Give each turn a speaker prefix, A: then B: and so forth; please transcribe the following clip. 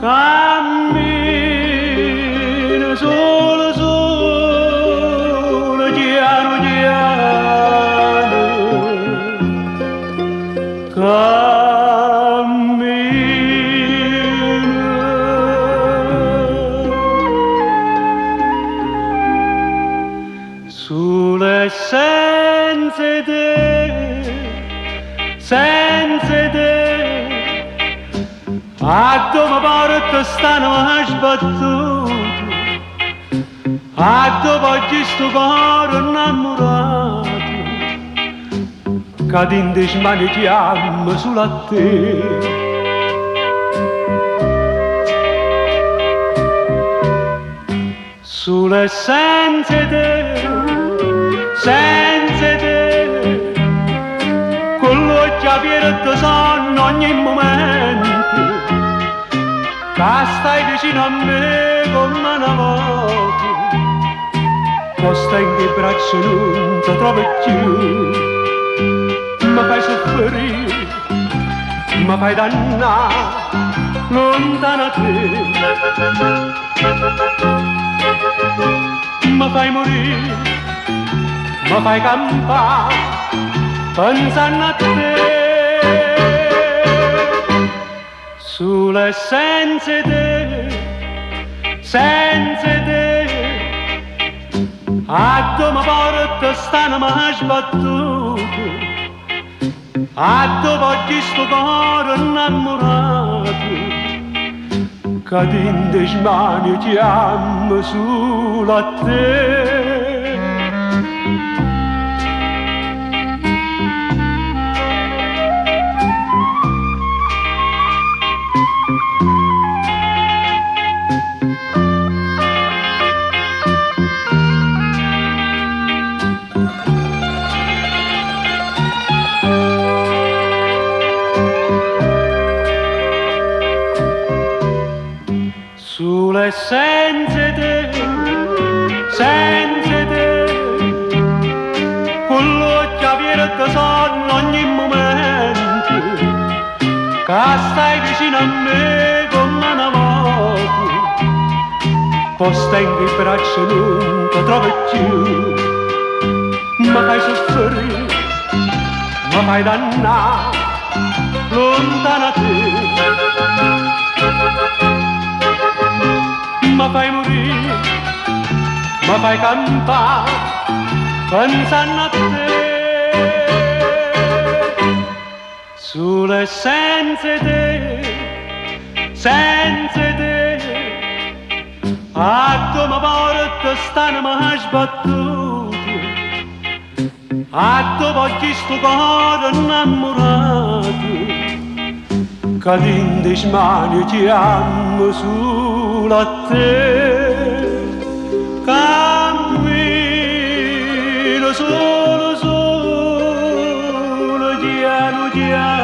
A: cammino solo, solo, piano, piano, cammino sulle senza te, a dove porta stanno sbattuto, a dove oggi sto cuore innamorato, che ti smaneggiamo sulla te. Sulle senza te, quello che avviene sonno ogni momento, che stai vicino a me come una volta, posta in che braccio non ti trovi più, mi fai soffrire, mi fai dannare, lontano da te, mi fai morire, mi fai campare, pensando a te. Sulle senza te, a dove porta stanno sbattuto, a dove oggi sto cuore innamorato, che ti smaneggiamo sulla te. Sulle senza te, quello che avviene da sonno ogni momento, che stai vicino a me come una volta, posta in che braccio non ti trovi più, mi fai soffrire, mi fai dannare, lontano da te. Mi fai morire, mi fai campare, pensando a te. Sulle senza te, a come porta stanno sbattuto, a dove oggi sto cuore innamorato, che ti smaneggiamo sulla te. Cammino solo, solo, piano, piano.